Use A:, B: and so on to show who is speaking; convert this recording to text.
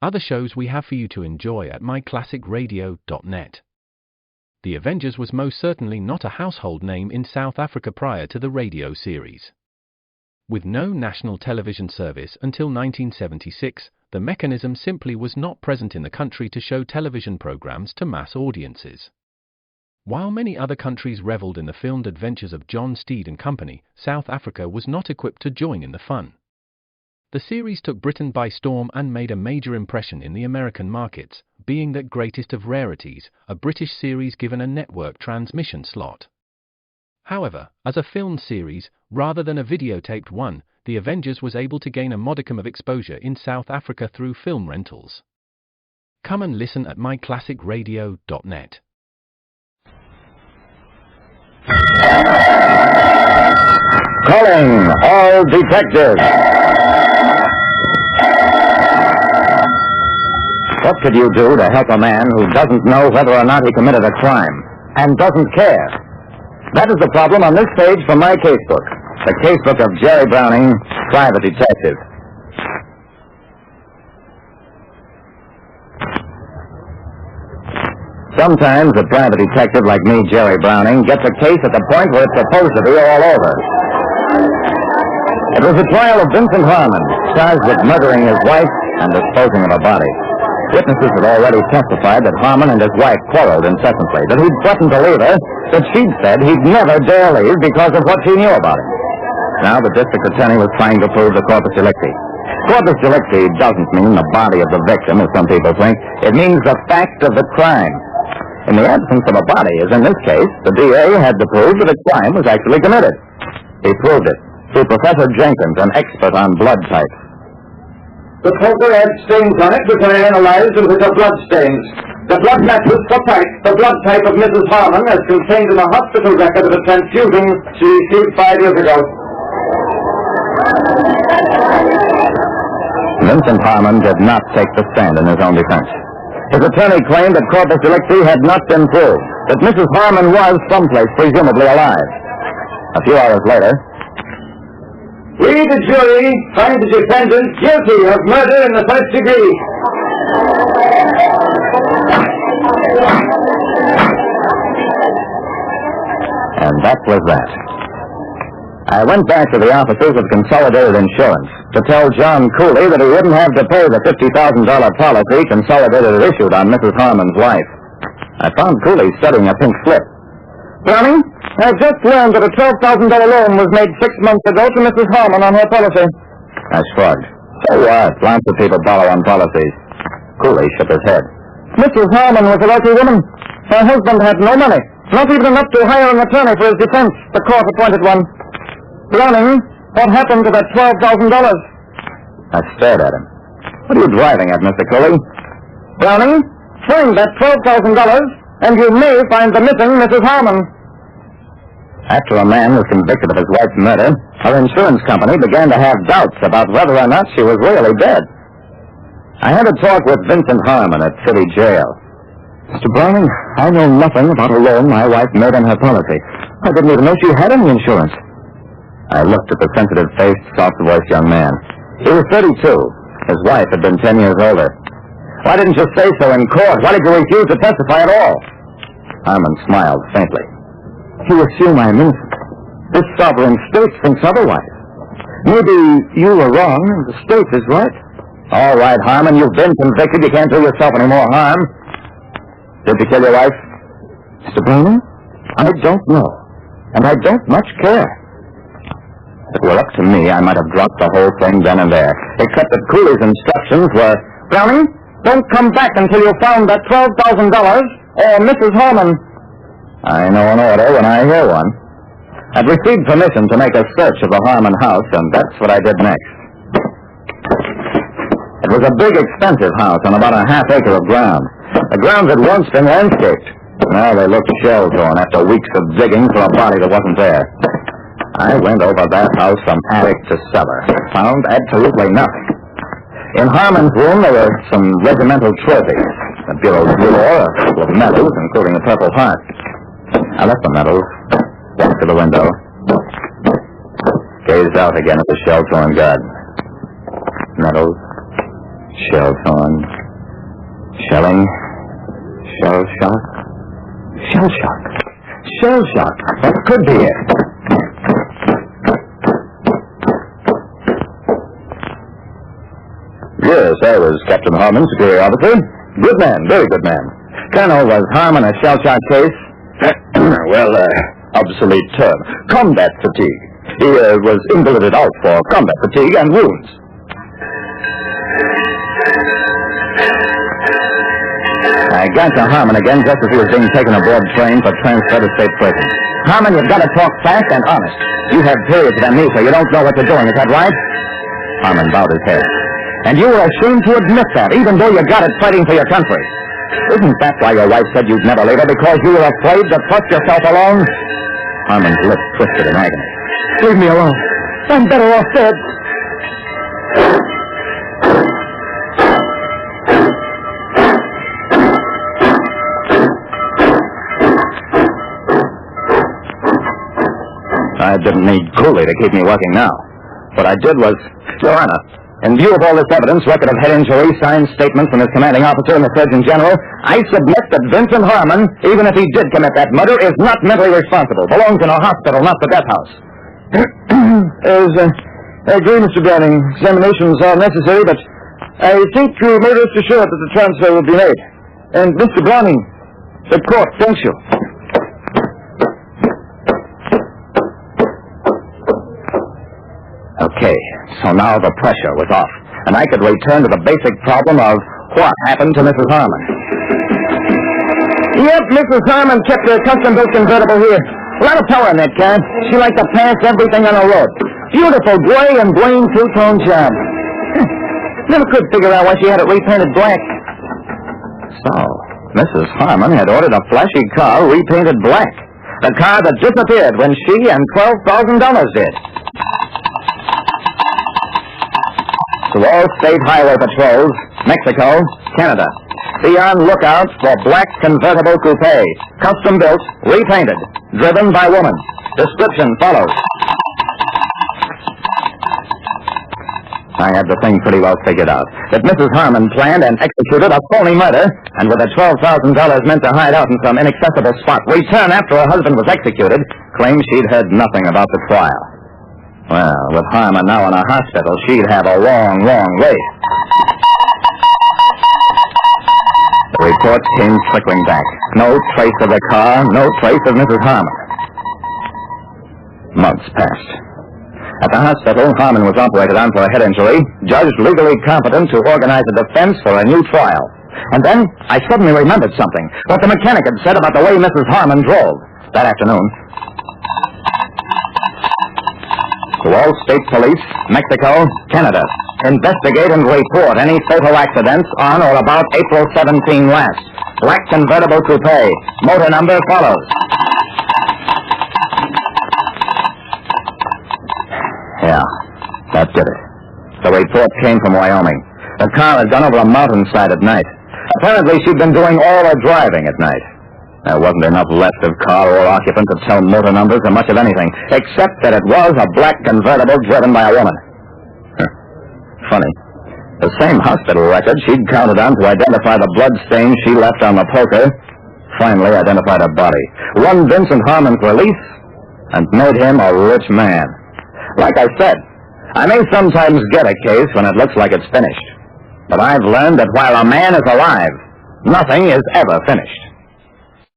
A: other shows we have for you to enjoy at myclassicradio.net. The Avengers was most certainly not a household name in South Africa prior to the radio series. With no national television service until 1976, the mechanism simply was not present in the country to show television programs to mass audiences. While many other countries reveled in the filmed adventures of John Steed and Company, South Africa was not equipped to join in the fun. The series took Britain by storm and made a major impression in the American markets, being that greatest of rarities, a British series given a network transmission slot. However, as a film series, rather than a videotaped one, The Avengers was able to gain a modicum of exposure in South Africa through film rentals. Come and listen at myclassicradio.net.
B: Calling all detectives. What could you do to help a man who doesn't know whether or not he committed a crime and doesn't care? That is the problem on this page from my casebook, the casebook of Jerry Browning, private detective. Sometimes a private detective like me, Jerry Browning, gets a case at the point where it's supposed to be all over. It was the trial of Vincent Harmon, charged with murdering his wife and disposing of a body. Witnesses had already testified that Harmon and his wife quarreled incessantly, that he'd threatened to leave her, that she'd said he'd never dare leave because of what she knew about him. Now the district attorney was trying to prove the corpus delicti. Corpus delicti doesn't mean the body of the victim, as some people think. It means the fact of the crime. In the absence of a body, as in this case, the DA had to prove that a crime was actually committed. He proved it through Professor Jenkins, an expert on blood types.
C: The poker had stains on it, which I analyzed and which are blood stains. The blood matches for type the blood type of Mrs. Harmon as contained in a hospital record of a transfusion she received 5 years ago.
B: Vincent Harmon did not take the stand in his own defense. His attorney claimed that corpus delicti had not been proved, that Mrs. Harmon was someplace presumably alive. A few hours later,
C: we, the jury, find the defendant guilty of murder in the first degree.
B: And that was that. I went back to the offices of Consolidated Insurance to tell John Cooley that he wouldn't have to pay the $50,000 policy Consolidated had issued on Mrs. Harmon's life. I found Cooley studying a pink slip.
C: Browning, I've just learned that a $12,000 loan was made 6 months ago to Mrs. Harmon on her policy.
B: I shrugged. So what? Lots of people borrow on policies. Cooley shook his head.
C: Mrs. Harmon was a wealthy woman. Her husband had no money, not even enough to hire an attorney for his defense. The court appointed one. Browning, what happened to that $12,000?
B: I stared at him. What are you driving at, Mr. Cooley?
C: Browning, find that $12,000, and you may find the missing Mrs. Harmon.
B: After a man was convicted of his wife's murder, our insurance company began to have doubts about whether or not she was really dead. I had a talk with Vincent Harmon at City Jail. Mr. Browning, I know nothing about a loan my wife made on her policy. I didn't even know she had any insurance. I looked at the sensitive-faced, soft-voiced young man. He was 32. His wife had been 10 years older. Why didn't you say so in court? Why did you refuse to testify at all? Harmon smiled faintly. You assume I'm innocent. This sovereign state thinks otherwise. Maybe you were wrong and the state is right. All right, Harmon, you've been convicted. You can't do yourself any more harm. Did you kill your wife? Mr. Browning, I don't know. And I don't much care. If it were up to me, I might have dropped the whole thing then and there. Except that Cooley's instructions were,
C: Browning, don't come back until you found that $12,000 or Mrs. Harmon.
B: I know an order when I hear one. I'd received permission to make a search of the Harmon house, and that's what I did next. It was a big, expensive house on about a half-acre of ground. The grounds had once been landscaped. Now they looked shell-torn after weeks of digging for a body that wasn't there. I went over that house from attic to cellar. Found absolutely nothing. In Harmon's room, there were some regimental trophies. A bureau drawer, a couple of medals, including a Purple Heart. I left the medals, walked to the window, gazed out again at the shell-torn garden. Medals, Shell torn. Shelling. Shell shock. Shell shock. Shell shock. That could be it. Yes, I was Captain Harmon, superior officer. Good man, very good man. Colonel, was Harmon a shell shock case? Well, obsolete term. Combat fatigue. He was invalided out for combat fatigue and wounds. I got to Harmon again just as he was being taken aboard train for transfer to state prison. Harmon, you've got to talk fast and honest. You have periods of amnesia. You don't know what you're doing. Is that right? Harmon bowed his head. And you were ashamed to admit that, even though you got it fighting for your country. Isn't that why your wife said you'd never leave her? Because you were afraid to trust yourself alone? Harmon's lips twisted in agony. Leave me alone. I'm better off dead. I didn't need Cooley to keep me working now. What I did was, Your Honor, in view of all this evidence, record of head injury, signed statements from his commanding officer and the Surgeon General, I submit that Vincent Harmon, even if he did commit that murder, is not mentally responsible, belongs in a hospital, not the death house. I agree, Mr. Browning. Examinations are necessary, but I think you may rest assured that the transfer will be made. And Mr. Browning, the court thanks you. Okay, so now the pressure was off, and I could return to the basic problem of what happened to Mrs. Harmon. Yep, Mrs. Harmon kept her custom-built convertible here. A lot of power in that car. She liked to pass everything on the road. Beautiful gray and green two-tone job. Never could figure out why she had it repainted black. So, Mrs. Harmon had ordered a flashy car repainted black. The car that disappeared when she and $12,000 did. To all state highway patrols, Mexico, Canada. Be on lookout for black convertible coupe, custom built, repainted, driven by woman. Description follows. I had the thing pretty well figured out. That Mrs. Harmon planned and executed a phony murder, and with the $12,000 meant to hide out in some inaccessible spot, return after her husband was executed, claimed she'd heard nothing about the trial. Well, with Harmon now in a hospital, she'd have a long, long wait. The reports came trickling back. No trace of the car, no trace of Mrs. Harmon. Months passed. At the hospital, Harmon was operated on for a head injury, judged legally competent to organize a defense for a new trial. And then I suddenly remembered something, what the mechanic had said about the way Mrs. Harmon drove that afternoon. To all state police, Mexico, Canada, investigate and report any fatal accidents on or about April 17 last. Black convertible coupe. Motor number follows. Yeah, that did it. The report came from Wyoming. The car had gone over a mountainside at night. Apparently, she'd been doing all her driving at night. There wasn't enough left of car or occupant to tell motor numbers or much of anything, except that it was a black convertible driven by a woman. Funny. The same hospital record she'd counted on to identify the blood stains she left on the poker finally identified her body, won Vincent Harmon's release, and made him a rich man. Like I said, I may sometimes get a case when it looks like it's finished. But I've learned that while a man is alive, nothing is ever finished.